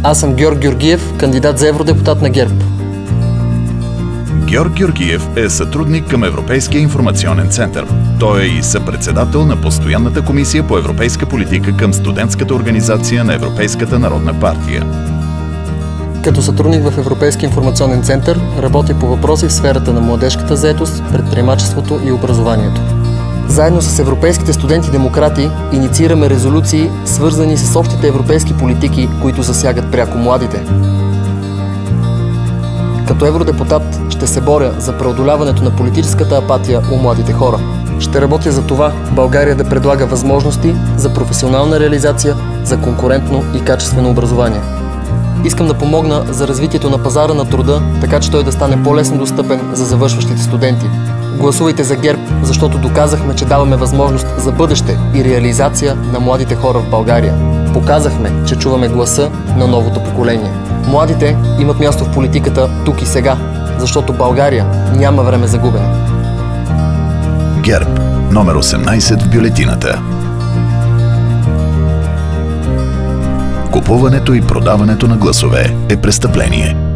Аз съм Георг Георгиев, кандидат за евродепутат на ГЕРБ. Георг Георгиев е сътрудник към Европейския информационен център. Той е и съпредседател на Постоянната комисия по европейска политика към студентската организация на Европейската народна партия. Като сътрудник в Европейския информационен център работя по въпроси в сферата на младежката заетост, предприемачеството и образованието. Заедно с европейските студенти-демократи инициираме резолюции, свързани с общите европейски политики, които засягат пряко младите. Като евродепутат ще се боря за преодоляването на политическата апатия у младите хора. Ще работя за това България да предлага възможности за професионална реализация, за конкурентно и качествено образование. Искам да помогна за развитието на пазара на труда, така че той да стане по-лесно достъпен за завършващите студенти. Гласувайте за ГЕРБ, защото доказахме, че даваме възможност за бъдеще и реализация на младите хора в България. Показахме, че чуваме гласа на новото поколение. Младите имат място в политиката тук и сега, защото България няма време за губене. ГЕРБ, номер 18 в бюлетината. Купуването и продаването на гласове е престъпление.